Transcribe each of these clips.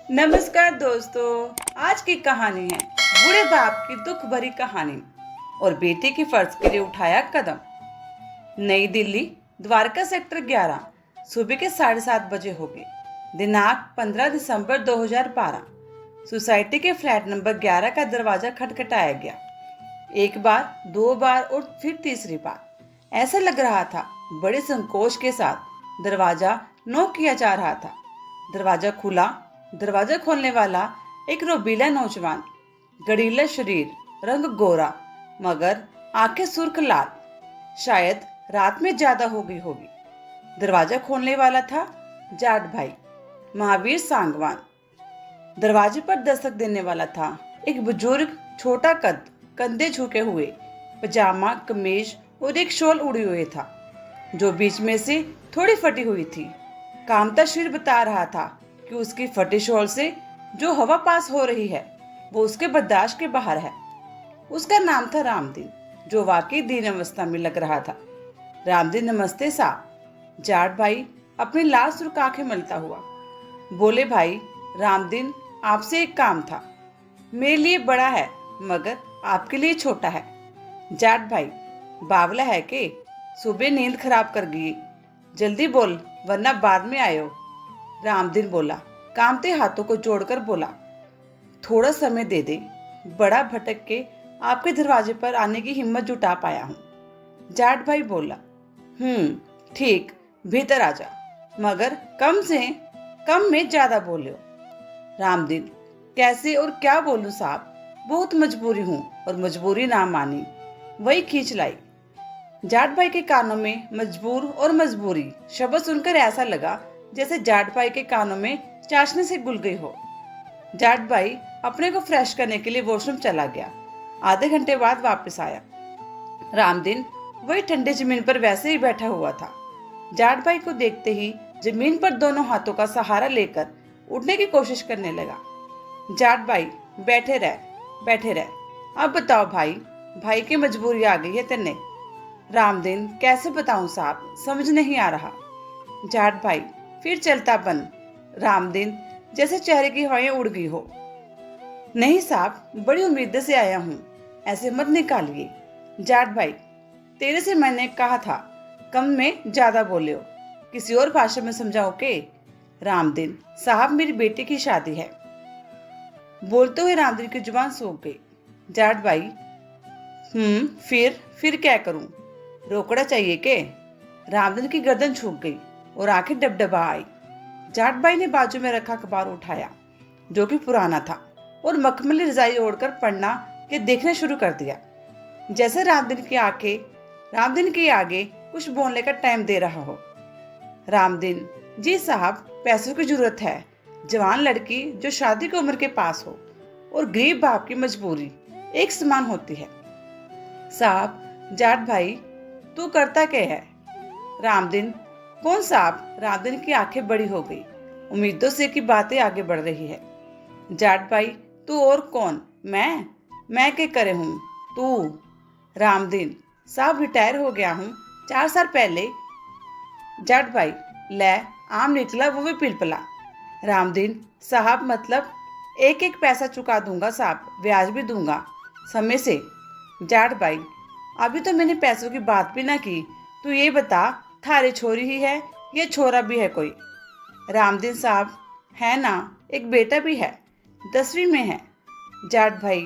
नमस्कार दोस्तों। आज की कहानी है बूढ़े बाप की दुख भरी कहानी और बेटे की फर्ज के लिए उठाया कदम। नई दिल्ली, द्वारका सेक्टर 11, सुबह के 7:30 बजे हो गए। दिनांक 15 दिसंबर 2012। सोसाइटी के फ्लैट नंबर 11 का दरवाजा खटखटाया गया। एक बार, दो बार और फिर तीसरी बार। ऐसा लग रहा था बड़े संकोच के साथ दरवाजा नॉक किया जा रहा था। दरवाजा खुला। दरवाजा खोलने वाला एक रोबीला नौजवान, गड़ीला शरीर, रंग गोरा, मगर आंखें सुर्ख लाल। शायद रात में ज्यादा हो गई होगी। दरवाजा खोलने वाला था जाट भाई, महावीर सांगवान। दरवाजे पर दस्तक देने वाला था एक बुजुर्ग, छोटा कद, कंधे झुके हुए, पजामा कमीज और एक शॉल उड़ी हुई था जो बीच में से थोड़ी फटी हुई थी। कामता शिर बता रहा था कि उसकी फटी शॉल से जो हवा पास हो रही है वो उसके बर्दाश्त के बाहर है। उसका नाम था रामदीन, जो वाकई दीन अवस्था में लग रहा था। रामदीन, नमस्ते साहब। जाट भाई अपनी लाल सुर्ख आंखें मलता हुआ बोले, भाई रामदीन, आपसे एक काम था। मेरे लिए बड़ा है मगर आपके लिए छोटा है। जाट भाई, बावला है के? सुबह नींद खराब कर गई। जल्दी बोल वरना बाद में आयो। रामदीन बोला, कामते हाथों को जोड़कर बोला, थोड़ा समय दे दे। बड़ा भटक के आपके दरवाजे पर आने की हिम्मत जुटा पाया हूँ। जाट भाई बोला, ठीक, भीतर आ जा, मगर कम से कम में ज्यादा बोलियो। रामदीन, कैसे और क्या बोलूं साहब, बहुत मजबूरी हूँ और मजबूरी ना मानी, वही खींच लाई। जाट भाई के कानों में मजबूर और मजबूरी शब्द सुनकर ऐसा लगा जैसे जाट भाई के कानों में चाशनी से घुल गई हो। जाट भाई अपने को फ्रेश करने के लिए वॉशरूम चला गया। आधे घंटे बाद वापस आया। रामदीन वही ठंडे जमीन पर वैसे ही बैठा हुआ था। जाट भाई को देखते ही जमीन पर दोनों हाथों का सहारा लेकर उठने की कोशिश करने लगा। जाट भाई, बैठे रह, बैठे रह। अब बताओ भाई, भाई की मजबूरी आ गई है तेने। रामदीन, कैसे बताऊं साहब, समझ नहीं आ रहा। जाट भाई, फिर चलता बन। रामदीन, जैसे चेहरे की हवाएं उड़ गई हो। नहीं साहब, बड़ी उम्मीद से आया हूँ, ऐसे मत निकालिए। जाट भाई, तेरे से मैंने कहा था कम में ज्यादा बोले हो, किसी और भाषा में समझाओ के। रामदीन, साहब मेरी बेटी की शादी है। बोलते हुए रामदीन की जुबान सूख गई। जाट भाई, फिर क्या करूं? रोकड़ा चाहिए के? रामदीन की गर्दन झुक गई और आंखें डबडबा आई। जाट भाई ने बाजू में रखा अखबार उठाया, जो कि पुराना था, और मखमली रजाई ओढ़कर पढ़ना के देखना शुरू कर दिया। जैसे रामदीन के आगे कुछ बोलने का टाइम दे रहा हो। रामदीन, जी साहब, पैसों की जरूरत है। जवान लड़की जो शादी की उम्र के पास हो और गरीब बाप की मजबूरी एक समान होती है। साहब, जाट भाई, तू करता क्या है? रामदीन, कौन साहब? रामदीन की आंखें बड़ी हो गई। उम्मीदों से की बातें आगे बढ़ रही है। जाट भाई, तू और कौन? मैं क्या करे हूँ? तू? रामदीन, साहब रिटायर हो गया हूँ 4 साल पहले। जाट भाई, ले, आम निकला वो भी पिलपला। रामदीन, साहब मतलब एक एक पैसा चुका दूंगा साहब, ब्याज भी दूंगा समय से। जाट भाई, अभी तो मैंने पैसों की बात भी ना की। तू ये बता, थारे छोरी ही है या छोरा भी है कोई? रामदीन, साहब है ना, एक बेटा भी है, 10वीं में है। जाट भाई,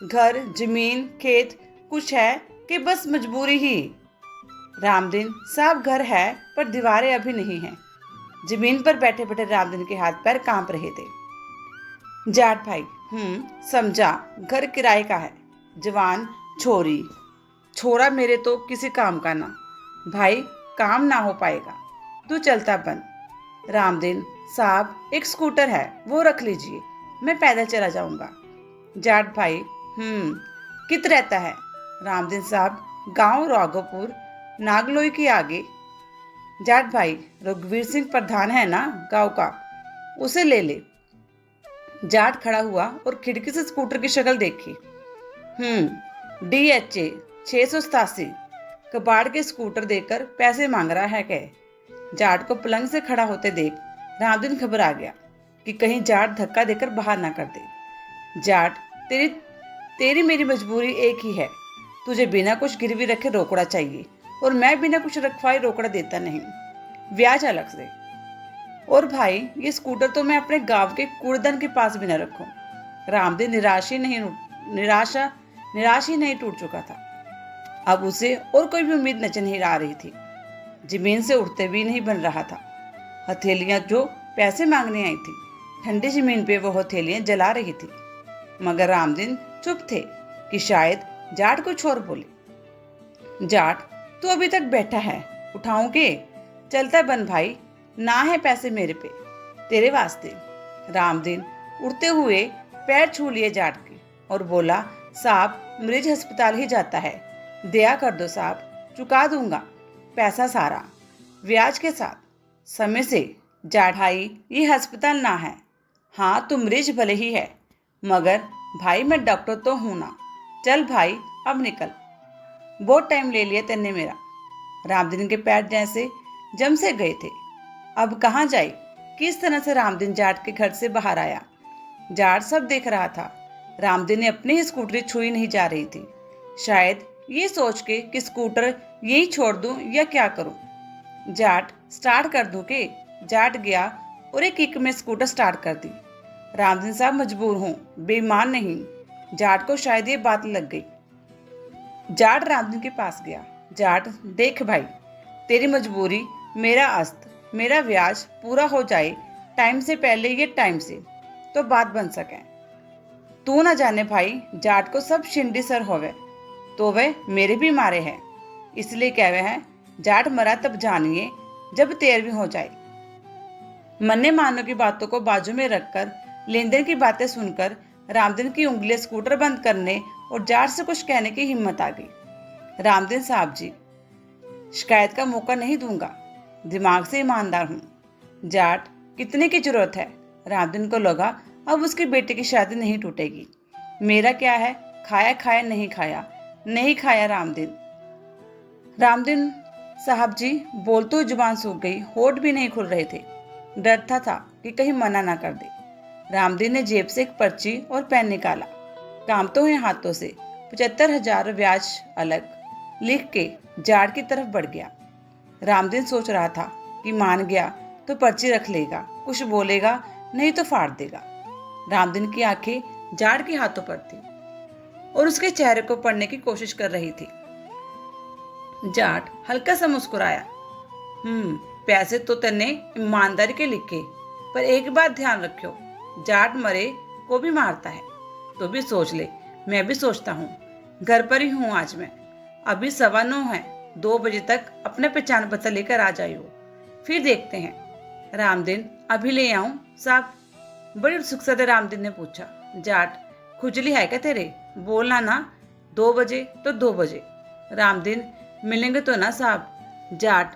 घर जमीन खेत कुछ है कि बस मजबूरी ही? रामदीन, साहब घर है पर दीवारें अभी नहीं हैं। जमीन पर बैठे बैठे रामदीन के हाथ पैर कांप रहे थे। जाट भाई, समझा, घर किराए का है। जवान छोरी, छोरा मेरे तो किसी काम का ना। भाई, काम ना हो पाएगा, तू चलता बन। रामदीन, साहब एक स्कूटर है, वो रख लीजिए, मैं पैदल चला जाऊंगा। जाट भाई, कित रहता है? रामदीन, साहब गांव राघोपुर, नागलोई के आगे। जाट भाई, रघुवीर सिंह प्रधान है ना गांव का, उसे ले ले। जाट खड़ा हुआ और खिड़की से स्कूटर की शक्ल देखी। DHA 687। कबाड़ के स्कूटर देकर पैसे मांग रहा है क्या? जाट को पलंग से खड़ा होते देख रामदीन घबरा गया। कि कहीं जाट धक्का देकर बाहर ना कर दे। जाट, तेरी तेरी मेरी मजबूरी एक ही है, तुझे बिना कुछ गिरवी रखे रोकड़ा चाहिए और मैं बिना कुछ रखवाए रोकड़ा देता नहीं, ब्याज अलग से। और भाई, ये स्कूटर तो मैं अपने गांव के कूड़ेदान के पास भी न रखूं। रामदेव निराश ही नहीं टूट चुका था। अब उसे और कोई भी उम्मीद नजर नहीं आ रही थी। जमीन से उठते भी नहीं बन रहा था। हथेलियां जो पैसे मांगने आई थी, ठंडी जमीन पे वो हथेलियां जला रही थी। मगर रामदीन चुप थे कि शायद जाट कुछ और बोले। जाट, तू अभी तक बैठा है, उठाऊं के? चलता बन भाई, ना है पैसे मेरे पे, तेरे वास्ते। रामदीन उड़ते हुए पैर छू लिए जाट के और बोला, साहब, मरीज अस्पताल ही जाता है, दया कर दो साहब, चुका दूंगा पैसा सारा, ब्याज के साथ, समय से। जाट, भाई, ये अस्पताल ना है। हाँ, तुम मरीज भले ही है, मगर भाई मैं डॉक्टर तो हूं ना। चल भाई, अब निकल, बहुत टाइम ले लिया तेने मेरा। रामदीन के पैर जैसे जम से गए थे। अब कहाँ जाए? किस तरह से रामदीन जाट के घर से बाहर आया? जाट सब देख रहा था। रामदीन ने अपनी ही स्कूटरी छुई नहीं जा रही थी, शायद ये सोच के कि स्कूटर यही छोड़ दूं या क्या करूं। जाट, स्टार्ट कर दूं के? जाट गया और एक किक में स्कूटर स्टार्ट कर दी। रामदीन साहब, मजबूर हूं, बेईमान नहीं। जाट को शायद ये बात लग गई। जाट रामदीन के पास गया। जाट, देख भाई, तेरी मजबूरी मेरा अस्त, मेरा ब्याज पूरा हो जाए टाइम से पहले, ये टाइम से तो बात बन सके। तू ना जाने भाई, जाट को सब शिंडी सर होवे तो वे मेरे भी मारे हैं, इसलिए कहवे हैं, जाट मरा तब जानिए जब 13वीं हो जाए। मन्ने मानो की बातों को बाजू में रखकर, लेन देन की बातें सुनकर रामदीन की उंगलियां स्कूटर बंद करने और जाट से कुछ कहने की हिम्मत आ गई। रामदीन साहब जी, शिकायत का मौका नहीं दूंगा, दिमाग से ईमानदार हूं। जाट, कितने की जरूरत है? रामदीन को लगा अब उसकी बेटे की शादी नहीं टूटेगी। मेरा क्या है, खाया खाया, नहीं खाया नहीं खाया। रामदीन साहब जी, बोलते हुए जुबान सूख गई, होठ भी नहीं खुल रहे थे। डरता था कि कहीं मना ना कर दे। रामदीन ने जेब से एक पर्ची और पेन निकाला, कांपते हुए हाथों से 75,000 ब्याज अलग लिख के जाट की तरफ बढ़ गया। रामदीन सोच रहा था कि मान गया तो पर्ची रख लेगा, कुछ बोलेगा नहीं तो फाड़ देगा। रामदीन की आंखें जाट के हाथों पर थी और उसके चेहरे को पढ़ने की कोशिश कर रही थी। जाट हल्का सा मुस्कुराया। पैसे तो तन्ने ईमानदारी के लिखे, पर एक बात ध्यान रखियो, जाट मरे को भी मारता है। तो भी सोच ले, मैं भी सोचता हूँ। घर पर ही हूँ आज मैं, अभी 9:15 है, 2 बजे तक अपना पहचान पत्र लेकर आ जाइयो, फिर देखते हैं। रामदीन, अभी ले आऊं साहब? बड़ी उत्सुकता से रामदीन ने पूछा। जाट, खुजली है क्या तेरे? बोलना ना, 2 बजे तो 2 बजे। रामदीन, मिलेंगे तो ना साहब? जाट,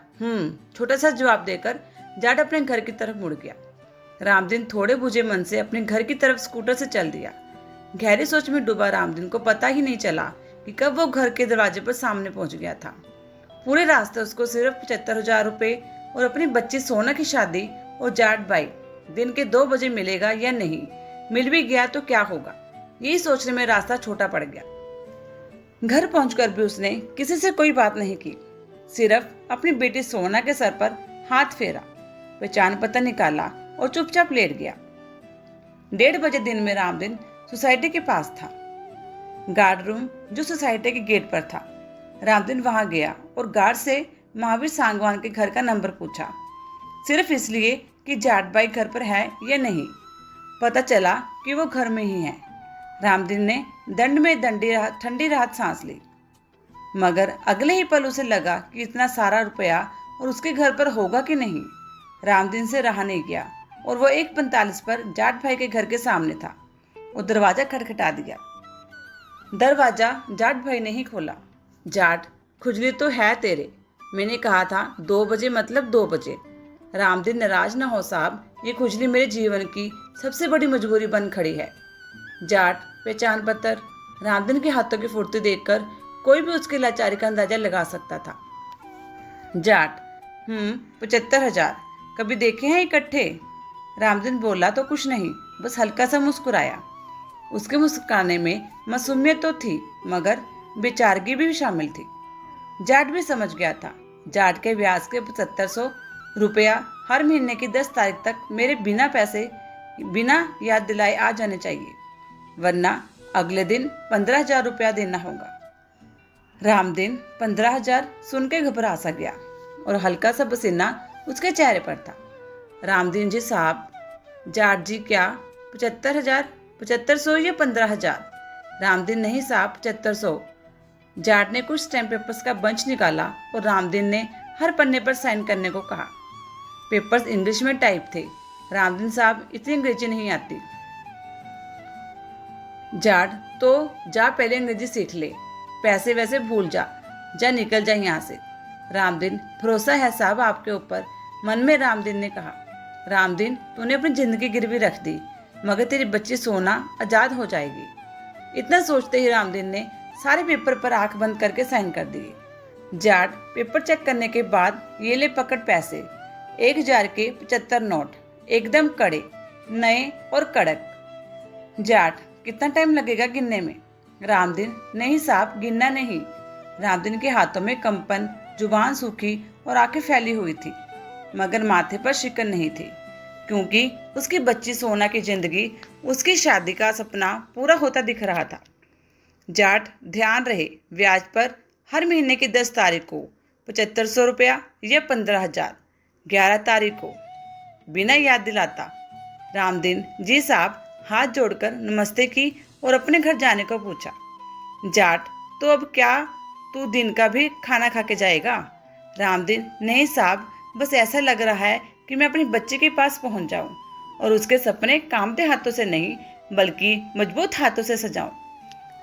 छोटा सा जवाब देकर जाट अपने घर की तरफ मुड़ गया। रामदीन थोड़े बुझे मन से अपने घर की तरफ स्कूटर से चल दिया। गहरी सोच में डूबा रामदीन को पता ही नहीं चला कि कब वो घर के दरवाजे पर सामने पहुंच गया था। पूरे रास्ते उसको सिर्फ 75,000 रुपए और अपनी बच्ची सोना की शादी और जाट भाई दिन के 2 बजे मिलेगा या नहीं, मिल भी गया तो क्या होगा, यही सोचने में रास्ता छोटा पड़ गया। घर पहुंचकर भी उसने किसी से कोई बात नहीं की, सिर्फ अपनी बेटी सोना के सर पर हाथ फेरा, पहचान पत्र निकाला और चुपचाप लेट गया। 1:30 बजे दिन में रामदीन सोसाइटी के पास था। गार्ड रूम जो सोसाइटी के गेट पर था। रामदीन वहां गया और गार्ड से महावीर सांगवान के घर का नंबर पूछा, सिर्फ इसलिए कि जाट भाई घर पर है या नहीं। पता चला कि वो घर में ही है। रामदीन ने दंड में ठंडी राहत सांस ली, मगर अगले ही पल उसे लगा कि इतना सारा रुपया और उसके घर पर होगा कि नहीं। रामदीन से रहा नहीं गया और वो 1:45 पर जाट भाई के घर के सामने था और दरवाजा खटखटा दिया। दरवाजा जाट भाई ने ही खोला। जाट, खुजली तो है तेरे, मैंने कहा था 2 बजे मतलब 2 बजे। रामदीन, नाराज ना हो साहब, ये खुजली मेरे जीवन की सबसे बड़ी मजबूरी बन खड़ी है। जाट, पहचान पत्र? रामदीन के हाथों की फुर्ती देखकर कोई भी उसकी लाचारी का अंदाजा लगा सकता था। जाट, 75,000 कभी देखे हैं इकट्ठे? रामदीन बोला तो कुछ नहीं, बस हल्का सा मुस्कुराया। उसके मुस्कुराने में मासूमियत तो थी, मगर बेचारगी भी शामिल थी। जाट भी समझ गया था। जाट के ब्याज के 7500 रुपया हर महीने की 10 तारीख तक मेरे बिना याद दिलाए आ जाने चाहिए, वरना अगले दिन 15,000 रुपया देना होगा। रामदीन 15,000 सुन के घबरा सा गया और हल्का सा पसीना उसके चेहरे पर था। रामदीन जी साहब, जाट जी क्या 75,000, 7500 या 15,000? रामदीन नहीं साहब, 7500। जाट ने कुछ स्टैम्प पेपर्स का बंच निकाला और रामदीन ने हर पन्ने पर साइन करने को कहा। पेपर्स इंग्लिश में टाइप थे। रामदीन साहब, इतनी अंग्रेजी नहीं आती। जाट, तो जा पहले अंग्रेजी सीख ले, पैसे वैसे भूल जा, जा निकल जा यहाँ से। रामदीन, भरोसा है साहब आपके ऊपर, मन में रामदीन ने कहा। रामदीन, तूने अपनी जिंदगी गिरवी रख दी, मगर तेरी बच्ची सोना आजाद हो जाएगी। इतना सोचते ही रामदीन ने सारे पेपर पर आंख बंद करके साइन कर दिए। जाट पेपर चेक करने के बाद, ये ले पकड़ पैसे, 1,000 के 75 नोट, एकदम कड़े, नए और कड़क। जाट, कितना टाइम लगेगा गिनने में? रामदीन, नहीं साहब, गिनना नहीं। रामदीन के हाथों में कंपन, जुबान सूखी और आंखें फैली हुई थी, मगर माथे पर शिकन नहीं थी, क्योंकि उसकी बच्ची सोना की जिंदगी, उसकी शादी का सपना पूरा होता दिख रहा था। जाट, ध्यान रहे, ब्याज पर हर महीने की 10 तारीख को 7500 रुपया या 15,000, 11 तारीख को, बिना याद दिलाता। रामदीन जी साहब हाथ जोड़कर नमस्ते की और अपने घर जाने को पूछा। जाट, तो अब क्या तू दिन का भी खाना खा के जाएगा? रामदीन, नहीं साहब, बस ऐसा लग रहा है कि मैं अपनी बच्ची के पास पहुंच जाऊं और उसके सपने कामते हाथों से नहीं, बल्कि मजबूत हाथों से सजाऊं।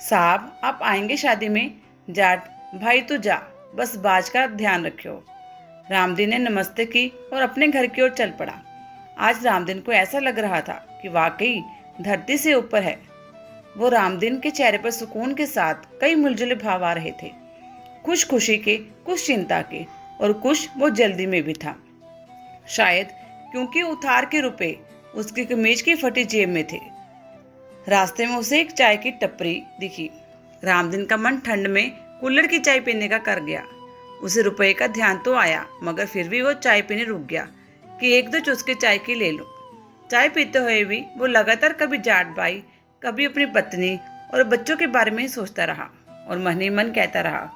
साहब, आप आएंगे शादी में? जाट, भाई तू जा, बस बाज का ध्यान रखियो। रामदीन ने नमस्ते की और अपने घर की ओर चल पड़ा। आज रामदीन को ऐसा लग रहा था कि वाकई धरती से ऊपर है। वो रामदीन के चेहरे पर सुकून के साथ कई मिलजुले भाव आ रहे थे, कुछ खुशी के, कुछ चिंता के, और कुछ वो जल्दी में भी था। शायद क्योंकि उधार के रुपए उसकी कमीज की फटी जेब में थे। रास्ते में उसे एक चाय की टपरी दिखी। रामदीन का मन ठंड में कूलर की चाय पीने का कर गया। उसे रुपए का ध्यान तो आया, मगर फिर भी वो चाय पीने रुक गया कि एक दो चुस्के चाय की ले लो। चाय पीते हुए भी वो लगातार कभी जाट भाई, कभी अपनी पत्नी और बच्चों के बारे में ही सोचता रहा और मन ही मन कहता रहा,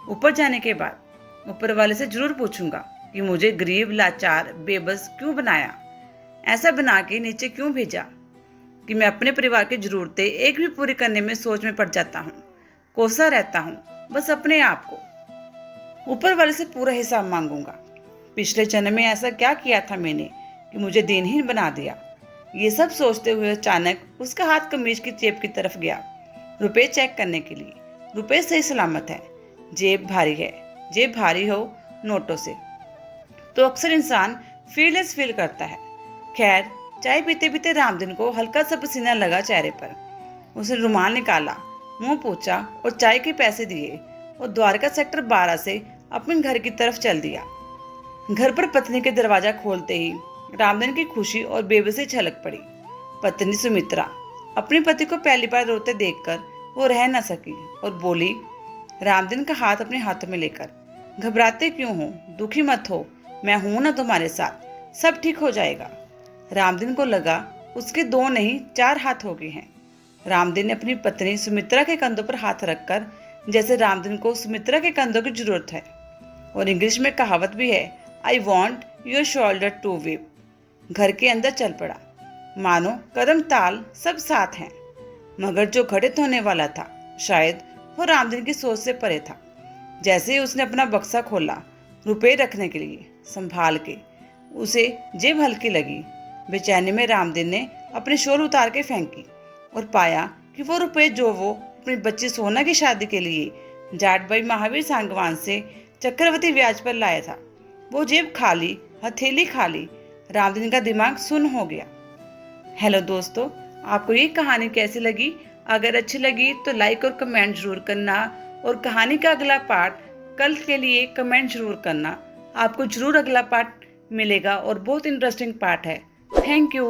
ऊपर जाने के बाद ऊपर वाले से जरूर पूछूंगा कि मुझे गरीब, लाचार, बेबस क्यों बनाया, ऐसा बना के नीचे क्यों भेजा कि मैं अपने परिवार की जरूरतें एक भी पूरी करने में सोच में पड़ जाता हूँ, कोसा रहता हूँ बस अपने आप को। ऊपर वाले से पूरा हिसाब मांगूंगा। पिछले जन्म में ऐसा क्या किया था मैंने कि मुझे दिनहीन बना दिया। ये सब सोचते हुए अचानक उसका हाथ कमीज की जेब की तरफ गया, रुपए चेक करने के लिए। रुपए सही सलामत है, जेब भारी है। जेब भारी हो नोटों से तो अक्सर इंसान फीललेस फील करता है। खैर, चाय पीते पीते रामदीन को हल्का सा पसीना लगा चेहरे पर। उसने रुमाल निकाला, मुंह पोंछा और चाय के पैसे दिए और द्वारका सेक्टर 12 से अपने घर की तरफ चल दिया। घर पर पत्नी के दरवाजा खोलते ही रामदीन की खुशी और बेबसी छलक पड़ी। पत्नी सुमित्रा, अपने पति को पहली बार रोते देखकर वो रह न सकी और बोली, रामदीन का हाथ अपने हाथों में लेकर, घबराते क्यों हो, दुखी मत हो, मैं हूं ना तुम्हारे साथ, सब ठीक हो जाएगा। रामदीन को लगा उसके 2 नहीं 4 हाथ हो गए हैं। रामदीन ने अपनी पत्नी सुमित्रा के कंधों पर हाथ रखकर, जैसे रामदीन को सुमित्रा के कंधों की जरूरत है, और इंग्लिश में कहावत भी है, I want your shoulder to weep, घर के अंदर चल पड़ा। मानो कदम ताल सब साथ हैं, मगर जो घटित होने वाला था शायद वो रामदीन की सोच से परे था। जैसे ही उसने अपना बक्सा खोला रुपए रखने के लिए, संभाल के, उसे जेब हल्की लगी। बेचैनी में रामदीन ने अपनी शॉल उतार के फेंकी और पाया कि वो रुपए जो वो अपनी बच्ची सोना की शादी के लिए जाट भाई महावीर सांगवान से चक्रवर्ती ब्याज पर लाया था, वो जेब खाली, हथेली खाली। रामदीन का दिमाग सुन्न हो गया। हेलो दोस्तों, आपको ये कहानी कैसी लगी? अगर अच्छी लगी तो लाइक और कमेंट जरूर करना, और कहानी का अगला पार्ट कल के लिए कमेंट जरूर करना। आपको जरूर अगला पार्ट मिलेगा और बहुत इंटरेस्टिंग पार्ट है, थैंक यू।